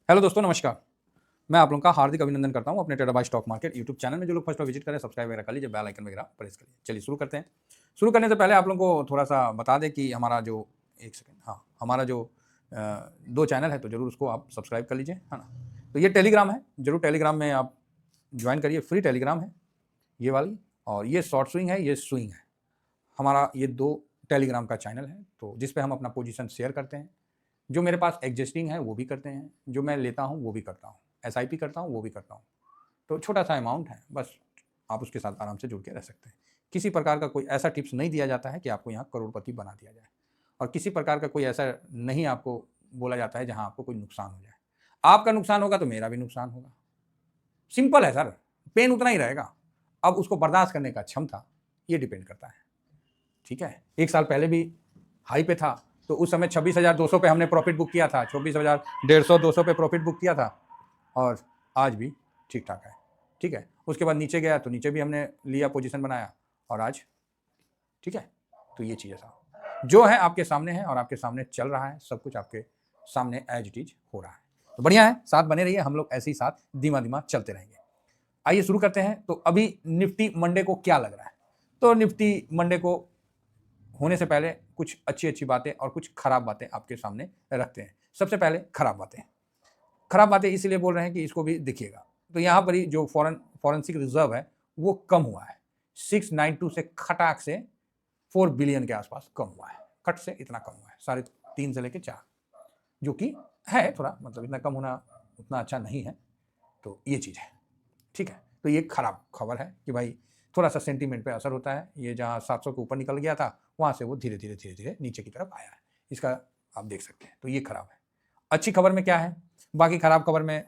Hello दोस्तों, नमस्कार। मैं आप लोगों का हार्दिक अभिनंदन करता हूं अपने terabyte stock market YouTube channel में। जो लोग फर्स्ट बार विजिट करें, सब्सक्राइब वगैरह कर लीजिए, बेल आइकन वगैरह प्रेस करिए। चलिए शुरू करते हैं। शुरू करने से पहले आप लोगों को थोड़ा सा बता दें कि हमारा जो एक सेकंड हाँ हमारा जो 2 चैनल है तो ज़रूर उसको आप सब्सक्राइब कर लीजिए, है ना। तो ये टेलीग्राम है, ज़रूर टेलीग्राम में आप ज्वाइन करिए। फ्री टेलीग्राम है ये वाली, और ये शॉर्ट स्विंग है, ये स्विंग है। हमारा ये 2 टेलीग्राम का चैनल है, तो जिस पे हम अपना पोजीशन शेयर करते हैं। जो मेरे पास एग्जिस्टिंग है वो भी करते हैं, जो मैं लेता हूँ वो भी करता हूँ, एसआईपी करता हूँ वो भी करता हूँ। तो छोटा सा अमाउंट है, बस आप उसके साथ आराम से जुड़ के रह सकते हैं। किसी प्रकार का कोई ऐसा टिप्स नहीं दिया जाता है कि आपको यहाँ करोड़पति बना दिया जाए, और किसी प्रकार का कोई ऐसा नहीं आपको बोला जाता है जहाँ आपको कोई नुकसान हो जाए। आपका नुकसान होगा तो मेरा भी नुकसान होगा। सिंपल है सर, पेन उतना ही रहेगा। अब उसको बर्दाश्त करने का क्षमता ये डिपेंड करता है, ठीक है। 1 साल पहले भी हाई पे था, तो उस समय 26,200 पे हमने प्रॉफिट बुक किया था, 24,150 200 पे प्रॉफिट बुक किया था, और आज भी ठीक ठाक है, ठीक है। उसके बाद नीचे गया तो नीचे भी हमने लिया, पोजीशन बनाया, और आज ठीक है। तो ये चीज़ है साहब, जो है आपके सामने है और आपके सामने चल रहा है, सब कुछ आपके सामने एज इट इज हो रहा है। तो बढ़िया है, साथ बने रहिए, हम लोग ऐसे ही साथ धीमा धीमा चलते रहेंगे। आइए शुरू करते हैं। तो अभी निफ्टी मंडे को क्या लग रहा है? तो निफ्टी मंडे को होने से पहले कुछ अच्छी अच्छी बातें और कुछ खराब बातें आपके सामने रखते हैं। सबसे पहले खराब बातें इसलिए बोल रहे हैं कि इसको भी देखिएगा। तो यहाँ पर ही जो फॉरेंसिक रिजर्व है वो कम हुआ है, 692 से खटाक से 4 बिलियन के आसपास कम हुआ है। खट से इतना कम हुआ है, 3.5 से लेके 4, जो कि है थोड़ा, मतलब इतना कम होना उतना अच्छा नहीं है। तो ये चीज़ है, ठीक है। तो ये खराब खबर है कि भाई थोड़ा सा सेंटीमेंट पे असर होता है। ये जहाँ 700 के ऊपर निकल गया था, वहाँ से वो धीरे धीरे नीचे की तरफ आया है। इसका आप देख सकते हैं। तो ये खराब है। अच्छी खबर में क्या है? बाकी खराब खबर में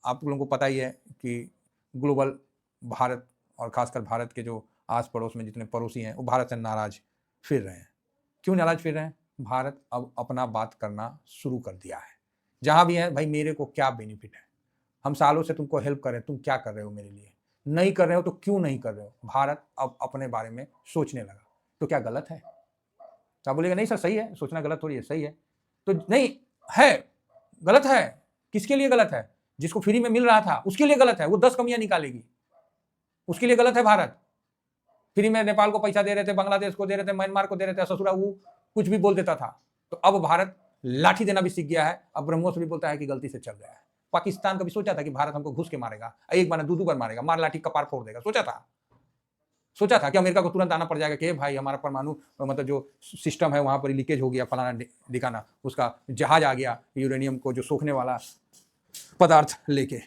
आप लोगों को पता ही है कि ग्लोबल भारत और खासकर भारत के जो आस पड़ोस में जितने पड़ोसी हैं वो भारत से नाराज फिर रहे हैं। क्यों नाराज फिर रहे हैं? भारत अब अपना बात करना शुरू कर दिया है। जहाँ भी है, भाई मेरे को क्या बेनिफिट है, हम सालों से तुमको हेल्प कर रहे हैं, तुम क्या कर रहे हो मेरे लिए? नहीं कर रहे हो तो क्यों नहीं कर रहे हो? भारत अब अपने बारे में सोचने लगा। तो क्या गलत है? तो आप बोलेगा नहीं सर सही है, सोचना गलत थोड़ी है, सही है। तो नहीं है, गलत है। किसके लिए गलत है? जिसको फ्री में मिल रहा था उसके लिए गलत है, वो 10 कमियां निकालेगी, उसके लिए गलत है। भारत फ्री में नेपाल को पैसा दे रहे थे, बांग्लादेश को दे रहे थे, म्यांमार को दे रहे थे, ससुरा वो कुछ भी बोल देता था। तो अब भारत लाठी देना भी सीख गया है। अब ब्रह्मोस भी बोलता है कि गलती से चल गया है। पाकिस्तान कभी सोचा था कि भारत हमको घुस के मारेगा, एक बार 2 बार मारेगा, मार लाठी कपार फोड़ देगा? सोचा था कि अमेरिका को तुरंत आना पड़ जाएगा कि भाई हमारा परमाणु मतलब जो सिस्टम है वहां पर लीकेज हो गया, फलाना दिखाना, उसका जहाज आ गया यूरेनियम को जो सोखने वाला पदार्थ लेके?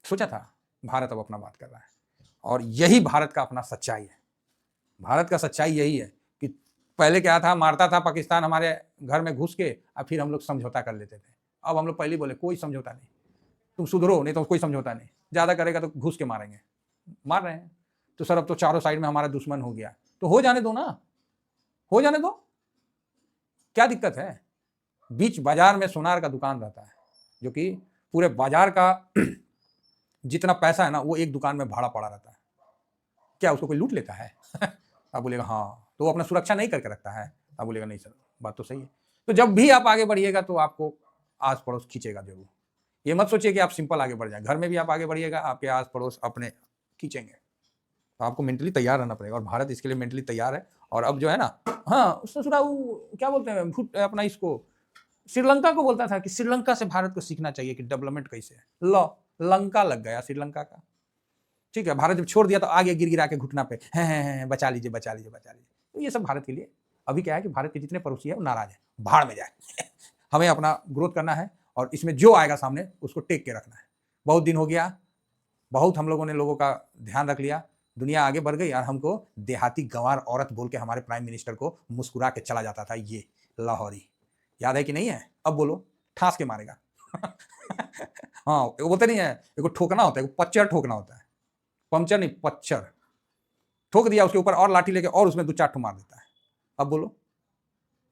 सोचा था? भारत अब अपना बात कर रहा है, और यही भारत का अपना सच्चाई है। भारत का सच्चाई यही है कि पहले क्या था, मारता था पाकिस्तान हमारे घर में घुस के, और फिर हम लोग समझौता कर लेते थे। अब हम लोग पहले बोले कोई समझौता नहीं, तुम सुधरो नहीं तो कोई समझौता नहीं, ज्यादा करेगा तो घुस के मारेंगे। मार रहे हैं। तो सर अब तो चारों साइड में हमारा दुश्मन हो गया, तो हो जाने दो ना, हो जाने दो, क्या दिक्कत है? बीच बाजार में सोनार का दुकान रहता है, जो कि पूरे बाजार का जितना पैसा है ना वो एक दुकान में भाड़ा पड़ा रहता है। क्या उसको कोई लूट लेता है? आप बोलेगा हाँ, तो वो अपना सुरक्षा नहीं करके रखता है। आप बोलेगा नहीं सर, बात तो सही है। तो जब भी आप आगे बढ़िएगा तो आपको आस पड़ोस खींचेगा जरूर। ये मत सोचिए कि आप सिंपल आगे बढ़ जाए, घर में भी आप आगे बढ़िएगा, आपके आस पड़ोस अपने खींचेंगे। तो आपको मेंटली तैयार रहना पड़ेगा, और भारत इसके लिए मेंटली तैयार है। और अब जो है ना, हाँ ससुरा वो क्या बोलते हैं अपना इसको, श्रीलंका को बोलता था कि श्रीलंका से भारत को सीखना चाहिए कि डेवलपमेंट कैसे है। लो, लंका लग गया श्रीलंका का, ठीक है। भारत जब छोड़ दिया तो आगे गिर गिरा के घुटना पे हैं बचा लीजिए बचा लीजिए बचा लीजिए। तो ये सब भारत के लिए अभी क्या है कि भारत के जितने पड़ोसी है वो नाराज है, भाड़ में जाए। हमें अपना ग्रोथ करना है, और इसमें जो आएगा सामने उसको टेक के रखना है। बहुत दिन हो गया, बहुत हम लोगों ने लोगों का ध्यान रख लिया, दुनिया आगे बढ़ गई, और हमको देहाती गंवार औरत बोल के हमारे प्राइम मिनिस्टर को मुस्कुरा के चला जाता था ये लाहौरी। याद है कि नहीं है? अब बोलो, ठास के मारेगा। हाँ वो बोलते नहीं है, एक ठोकना होता है, पच्चर ठोकना होता है, पंचर नहीं पच्चर। ठोक दिया उसके ऊपर और लाठी लेके और उसमें 2-4 ठो मार देता है। अब बोलो,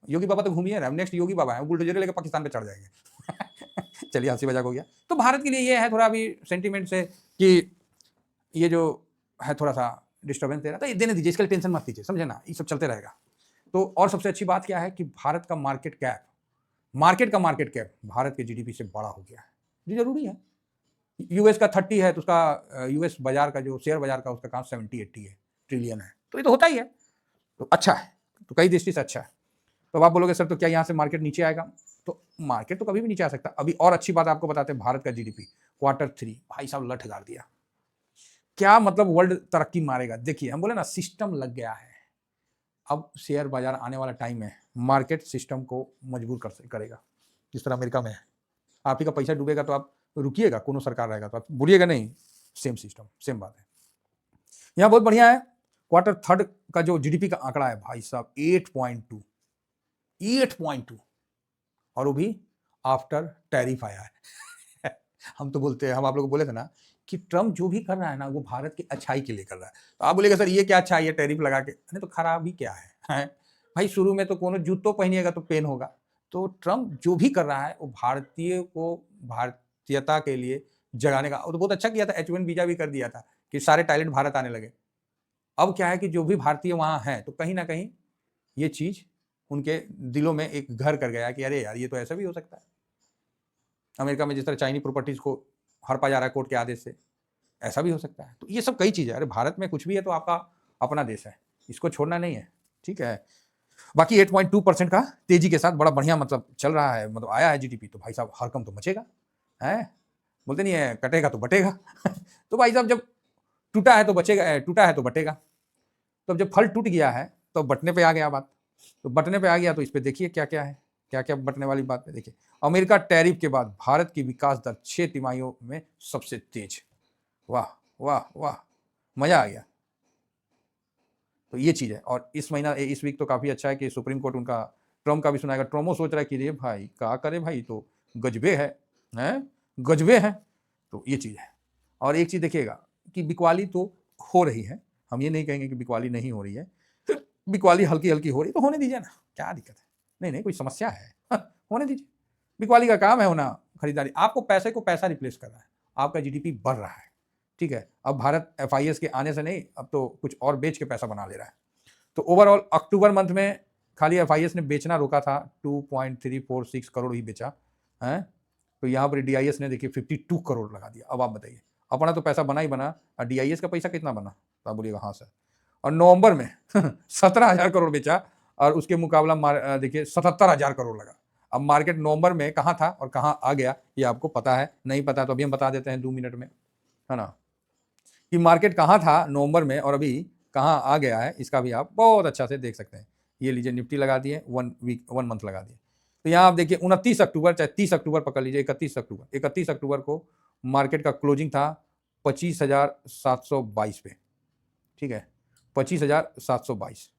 योगी बाबा तो घूमिए रहे, नेक्स्ट योगी बाबा है, बुलडोजर लेके पाकिस्तान पे चढ़ जाएंगे। चलिए हंसी मजाक हो गया। तो भारत के लिए ये है थोड़ा अभी सेंटीमेंट से कि ये जो है थोड़ा सा डिस्टर्बेंस दे रहा था, ये देने दीजिए, इसके लिए टेंशन मत लीजिए, समझे ना, ये सब चलते रहेगा। तो और सबसे अच्छी बात क्या है कि भारत का मार्केट कैप भारत के जीडीपी से बड़ा हो गया है। जो जरूरी है। यूएस का 30 है तो उसका यूएस बाजार का जो शेयर बाजार का उसका काम 70-80 है ट्रिलियन है, तो ये तो होता ही है, तो अच्छा है, तो कई दृष्टि से अच्छा है। तो अब आप बोलोगे सर तो क्या यहाँ से मार्केट नीचे आएगा? तो मार्केट तो कभी भी नीचे आ सकता है। अभी और अच्छी बात आपको बताते हैं, भारत का जीडीपी Q3 भाई साहब लठ गाड़ दिया। क्या मतलब वर्ल्ड तरक्की मारेगा? देखिए हम बोले ना सिस्टम लग गया है। अब शेयर बाजार आने वाला टाइम है, मार्केट सिस्टम को मजबूर करेगा, जिस तरह अमेरिका में है। आप ही का पैसा डूबेगा तो आप रुकिएगा, कोनो सरकार रहेगा तो आप बोलिएगा नहीं, सेम सिस्टम सेम बात है। यहाँ बहुत बढ़िया है, Q3 का जो जीडीपी का आंकड़ा है भाई साहब 8.2 और वो भी आफ्टर टैरिफ आया है। हम तो बोलते हैं, हम आप लोग को बोले थे ना कि ट्रम्प जो भी कर रहा है ना वो भारत की अच्छाई के लिए कर रहा है। तो आप बोलेगा सर ये क्या अच्छाई है टैरिफ लगा के? नहीं तो खराब ही क्या है? भाई शुरू में तो कोनो जूतो पहनिएगा तो पेन होगा। तो ट्रम्प जो भी कर रहा है वो भारतीय को भारतीयता के लिए जगाने का, वो तो बहुत अच्छा किया था, H1 वीजा भी कर दिया था कि सारे टैलेंट भारत आने लगे। अब क्या है कि जो भी भारतीय वहां है तो कहीं ना कहीं ये चीज उनके दिलों में एक घर कर गया कि अरे यार ये तो ऐसा भी हो सकता है। अमेरिका में जिस तरह चाइनीज प्रॉपर्टीज को हड़पा जा रहा है कोर्ट के आदेश से, ऐसा भी हो सकता है। तो ये सब कई चीजें, अरे भारत में कुछ भी है तो आपका अपना देश है, इसको छोड़ना नहीं है, ठीक है। बाकी 8.2% का तेजी के साथ बड़ा बढ़िया मतलब चल रहा है, मतलब आया है जीडीपी, तो भाई साहब हरकम तो मचेगा है, बोलते नहीं है कटेगा तो बटेगा। तो भाई साहब जब टूटा है तो बचेगा, टूटा है तो बटेगा। तो जब फल टूट गया है तो बटने पे आ गया बात, तो बटने पे आ गया तो इस पे देखिए क्या क्या है, क्या क्या बटने वाली बात है। देखिए अमेरिका टैरिफ के बाद भारत की विकास दर 6 तिमाहियों में सबसे तेज। वाह वाह वाह, मजा आ गया। तो ये चीज है, और इस महीना इस वीक तो काफी अच्छा है कि सुप्रीम कोर्ट उनका ट्रम्प का भी सुनाएगा। ट्रम्पो सोच रहा है कि रे भाई क्या करे भाई, तो गजबे है, गजबे है। तो ये चीज है। और एक चीज देखिएगा कि बिकवाली तो हो रही है, हम ये नहीं कहेंगे कि बिकवाली नहीं हो रही है, बिकवाली हल्की हल्की हो रही तो होने दीजिए ना, क्या दिक्कत है? नहीं नहीं कोई समस्या है, होने दीजिए। बिकवाली का काम है होना, खरीदारी। आपको पैसे को पैसा रिप्लेस कर रहा है, आपका जीडीपी बढ़ रहा है, ठीक है। अब भारत FIS के आने से नहीं, अब तो कुछ और बेच के पैसा बना ले रहा है। तो ओवरऑल अक्टूबर मंथ में खाली FIS ने बेचना रोका था 2.346 करोड़ ही बेचा है। तो यहाँ पर DIS ने देखिए 52 करोड़ लगा दिया। अब आप बताइए, अपना तो पैसा बना ही बना, और DIS का पैसा कितना बना? तो आप बोलिएगा हाँ सर। और नवंबर में 17,000 करोड़ बेचा, और उसके मुकाबला देखिए 77,000 करोड़ लगा। अब मार्केट नवंबर में कहाँ था और कहाँ आ गया ये आपको पता है? नहीं पता तो अभी हम बता देते हैं 2 मिनट में, है ना, कि मार्केट कहाँ था नवंबर में और अभी कहाँ आ गया है, इसका भी आप बहुत अच्छा से देख सकते हैं। ये लीजिए निफ्टी लगा दिए, 1 मंथ लगा दिए। तो यहाँ आप देखिए 29 अक्टूबर, चाहे 30 अक्टूबर पकड़ लीजिए, 31 अक्टूबर को मार्केट का क्लोजिंग था 25,722 पे, ठीक है, 25,722।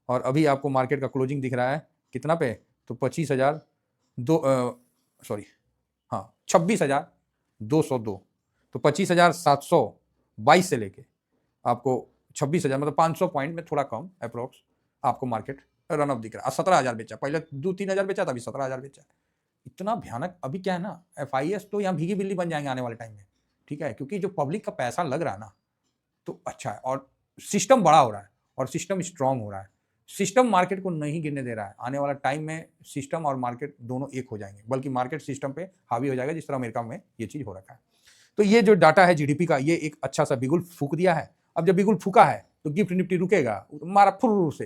और अभी आपको मार्केट का क्लोजिंग दिख रहा है कितना पे? तो 26,202। तो 25,722 से लेके आपको 26,000, मतलब 500 पॉइंट में थोड़ा कम अप्रोक्स आपको मार्केट रन अप दिख रहा है। 17,000 बेचा, पहले 2-3 हज़ार बेचा था, अभी 17,000 बेचा। इतना भयानक अभी क्या है ना, FIS तो यहाँ भीगी बिल्ली बन जाएंगे आने वाले टाइम में, ठीक है, क्योंकि जो पब्लिक का पैसा लग रहा है ना तो अच्छा है, और सिस्टम बड़ा हो रहा है और सिस्टम स्ट्रांग हो रहा है। सिस्टम मार्केट को नहीं गिरने दे रहा है। आने वाला टाइम में सिस्टम और मार्केट दोनों एक हो जाएंगे, बल्कि मार्केट सिस्टम पे हावी हो जाएगा, जिस तरह अमेरिका में ये चीज हो रखा है। तो ये जो डाटा है जीडीपी का, ये एक अच्छा सा बिगुल फूक दिया है। अब जब बिगुल फूका है तो गिफ्ट निफ्टी रुकेगा? मारा फुर से,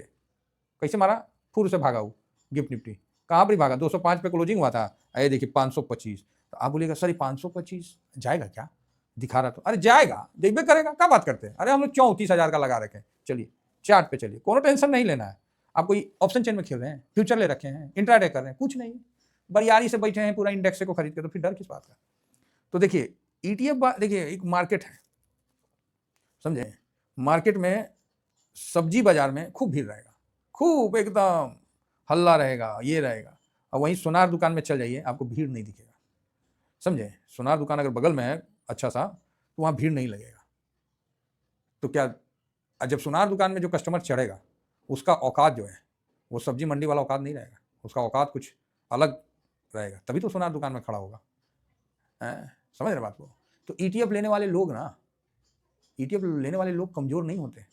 कैसे मारा? फुर से भागा वो गिफ्ट निफ्टी। कहाँ पर भागा? 205 पे क्लोजिंग हुआ था, अरे देखिए 525। तो आप बोलिएगा सर 525 जाएगा क्या? दिखा रहा तो, अरे जाएगा, देखबे करेगा, क्या बात करते हैं? अरे हम लोग 34,000 का लगा रखे हैं। चलिए चार्ट पे चलिए, कोनो टेंशन नहीं लेना है। आप कोई ऑप्शन चेन में खेल रहे हैं, फ्यूचर ले रखे हैं, इंट्राडे कर रहे हैं, कुछ नहीं, बरियारी से बैठे हैं पूरा इंडेक्स को खरीद के, तो फिर डर किस बात का? तो देखिए ETF देखिए एक मार्केट है, समझे, मार्केट में सब्जी बाजार में खूब भीड़ रहेगा, खूब एकदम हल्ला रहेगा, ये रहेगा। और वहीं सोनार दुकान में चल जाइए, आपको भीड़ नहीं दिखेगा, समझे। सोनार दुकान अगर बगल में है अच्छा सा तो वहाँ भीड़ नहीं लगेगा। तो क्या, जब सोनार दुकान में जो कस्टमर चढ़ेगा उसका औकात जो है वो सब्जी मंडी वाला औकात नहीं रहेगा, उसका औकात कुछ अलग रहेगा, तभी तो सोनार दुकान में खड़ा होगा, समझ रहे बात को। तो ETF लेने वाले लोग ना, ETF लेने वाले लोग कमजोर नहीं होते,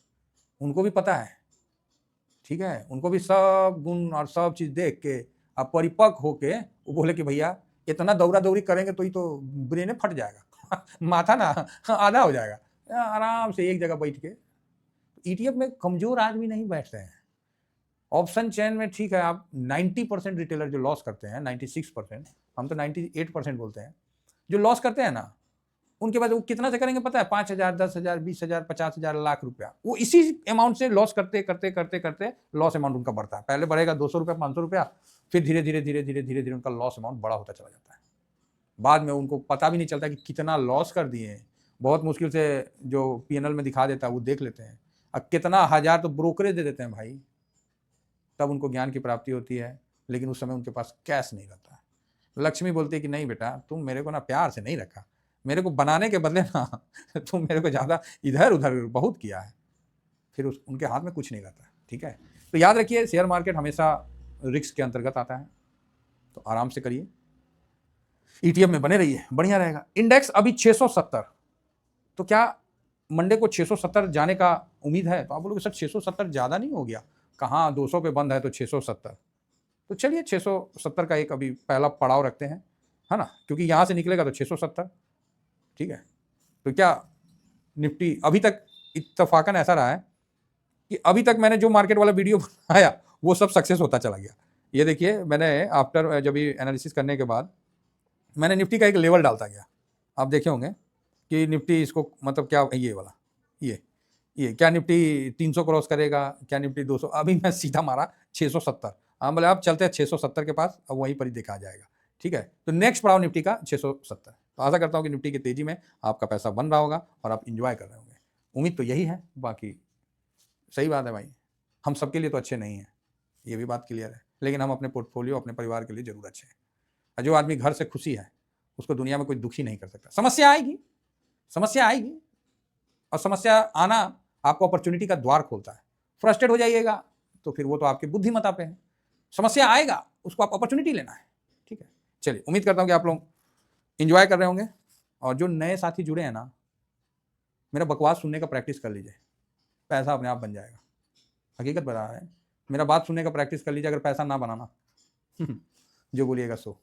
उनको भी पता है, ठीक है, उनको भी सब गुण और सब चीज देख के अब परिपक्व होके वो बोले कि भैया इतना दौरा दौरी करेंगे तो ही तो ब्रेन फट जाएगा माथा ना आधा हो जाएगा। आराम से एक जगह बैठ के। ईटीएफ में कमजोर आदमी नहीं बैठते हैं। ऑप्शन चेन में ठीक है, आप 90% रिटेलर जो लॉस करते हैं, 96%, हम तो 98% बोलते हैं, जो लॉस करते हैं ना, उनके बाद वो कितना से करेंगे पता है? 5,000, 10,000, 20,000, 50,000, लाख रुपया। वो इसी अमाउंट से लॉस करते करते करते करते लॉस अमाउंट उनका बढ़ता है। पहले बढ़ेगा 200 रुपया, 500 रुपया, फिर धीरे धीरे धीरे धीरे धीरे धीरे उनका लॉस अमाउंट बड़ा होता चला जाता है। बाद में उनको पता भी नहीं चलता कि कितना लॉस कर दिए। बहुत मुश्किल से जो पीएनएल में दिखा देता है वो देख लेते हैं, और कितना हजार तो ब्रोकरेज दे देते हैं भाई, तब उनको ज्ञान की प्राप्ति होती है। लेकिन उस समय उनके पास कैश नहीं रहता है। लक्ष्मी बोलती है कि नहीं बेटा, तुम मेरे को ना प्यार से नहीं रखा, मेरे को बनाने के बदले ना तुम मेरे को ज़्यादा इधर उधर बहुत किया है। फिर उनके हाथ में कुछ नहीं रहता है। ठीक है, तो याद रखिए शेयर मार्केट हमेशा रिस्क के अंतर्गत आता है, तो आराम से करिए, ईटीएफ में बने रहिए, बढ़िया रहेगा। इंडेक्स अभी 670, तो क्या मंडे को 670 जाने का उम्मीद है? तो आप बोलोगे सर 670 ज़्यादा नहीं हो गया? कहाँ 200 पे बंद है तो 670, तो चलिए 670 का एक अभी पहला पड़ाव रखते हैं, है ना, क्योंकि यहाँ से निकलेगा तो 670। ठीक है, तो क्या निफ्टी अभी तक इत्तफाकन ऐसा रहा है कि अभी तक मैंने जो मार्केट वाला वीडियो बनाया वो सब सक्सेस होता चला गया। ये देखिए, मैंने आफ्टर जब भी एनालिसिस करने के बाद मैंने निफ्टी का एक लेवल डालता गया। आप देखे होंगे कि निफ्टी इसको मतलब क्या, ये वाला ये क्या निफ्टी 300 क्रॉस करेगा, क्या निफ्टी 200, अभी मैं सीधा मारा 670। हाँ बोले आप चलते हैं 670 के पास, अब वहीं पर ही देखा जाएगा। ठीक है, तो नेक्स्ट पड़ाव निफ्टी का 670। तो आशा करता हूँ कि निफ्टी की तेजी में आपका पैसा बन रहा होगा और आप इंजॉय कर रहे होंगे। उम्मीद तो यही है। बाकी सही बात है भाई, हम सबके लिए तो अच्छे नहीं हैं, ये भी बात क्लियर है, लेकिन हम अपने पोर्टफोलियो, अपने परिवार के लिए जरूर अच्छे हैं। और जो आदमी घर से खुशी है उसको दुनिया में कोई दुखी नहीं कर सकता। समस्या आएगी, समस्या आएगी, और समस्या आना आपको अपॉर्चुनिटी का द्वार खोलता है। फ्रस्ट्रेट हो जाइएगा तो फिर वो तो आपकी बुद्धिमत्ता पे है। समस्या आएगा, उसको आप अपॉर्चुनिटी लेना है। ठीक है, चलिए, उम्मीद करता हूँ कि आप लोग इंजॉय कर रहे होंगे। और जो नए साथी जुड़े हैं ना, मेरा बकवास सुनने का प्रैक्टिस कर लीजिए, पैसा अपने आप बन जाएगा। हकीकत बता रहा है, मेरा बात सुनने का प्रैक्टिस कर लीजिए, अगर पैसा ना बनाना जो बोलिएगा सो।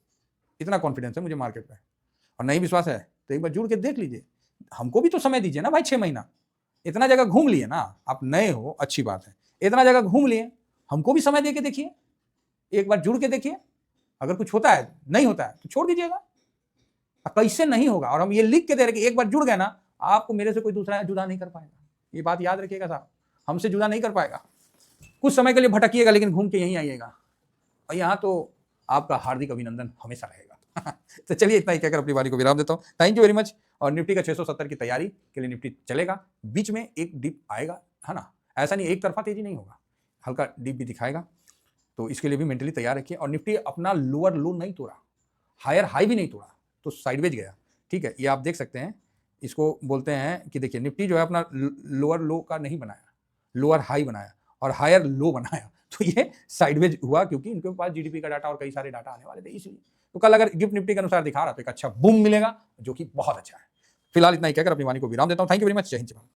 इतना कॉन्फिडेंस है मुझे मार्केट पे, और नहीं विश्वास है तो एक बार जुड़ के देख लीजिए। हमको भी तो समय दीजिए ना भाई, 6 महीना। इतना जगह घूम लिए ना, आप नए हो अच्छी बात है, इतना जगह घूम लिए, हमको भी समय दे के देखिए, एक बार जुड़ के देखिए। अगर कुछ होता है, नहीं होता है तो छोड़ दीजिएगा। कैसे नहीं होगा, और हम ये लिख के दे रहे कि एक बार जुड़ गए ना, आपको मेरे से कोई दूसरा जुदा नहीं कर पाएगा। ये बात याद रखिएगा साहब, हमसे जुदा नहीं कर पाएगा। कुछ समय के लिए भटकिएगा, लेकिन घूम के यहीं आइएगा, और यहाँ तो आपका हार्दिक अभिनंदन हमेशा रहेगा। तो चलिए, इतना ही कहकर अपनी बारी को विराम देता हूँ। Thank you very much. और निफ्टी का 670 की तैयारी के लिए निफ्टी चलेगा, बीच में एक डिप आएगा, है ना, ऐसा नहीं एक तरफा तेजी नहीं होगा, हल्का डिप भी दिखाएगा, तो इसके लिए भी मेंटली तैयार रखिए। और निफ्टी अपना लोअर लो नहीं तोड़ा, हायर हाई भी नहीं तोड़ा, तो साइडवेज गया। ठीक है, ये आप देख सकते हैं, इसको बोलते हैं कि देखिए निफ्टी जो है अपना लोअर लो का नहीं बनाया, लोअर हाई बनाया और हायर लो बनाया, तो ये साइडवेज हुआ, क्योंकि इनके पास जीडीपी का डाटा और कई सारे डाटा आने वाले थे, इसलिए। तो कल अगर गिफ्ट निफ्टी के अनुसार दिखा रहा तो एक अच्छा बूम मिलेगा, जो कि बहुत अच्छा है। फिलहाल इतना ही कहकर अपनी वाणी को विराम देता हूं। Thank you very much. जय हिंद।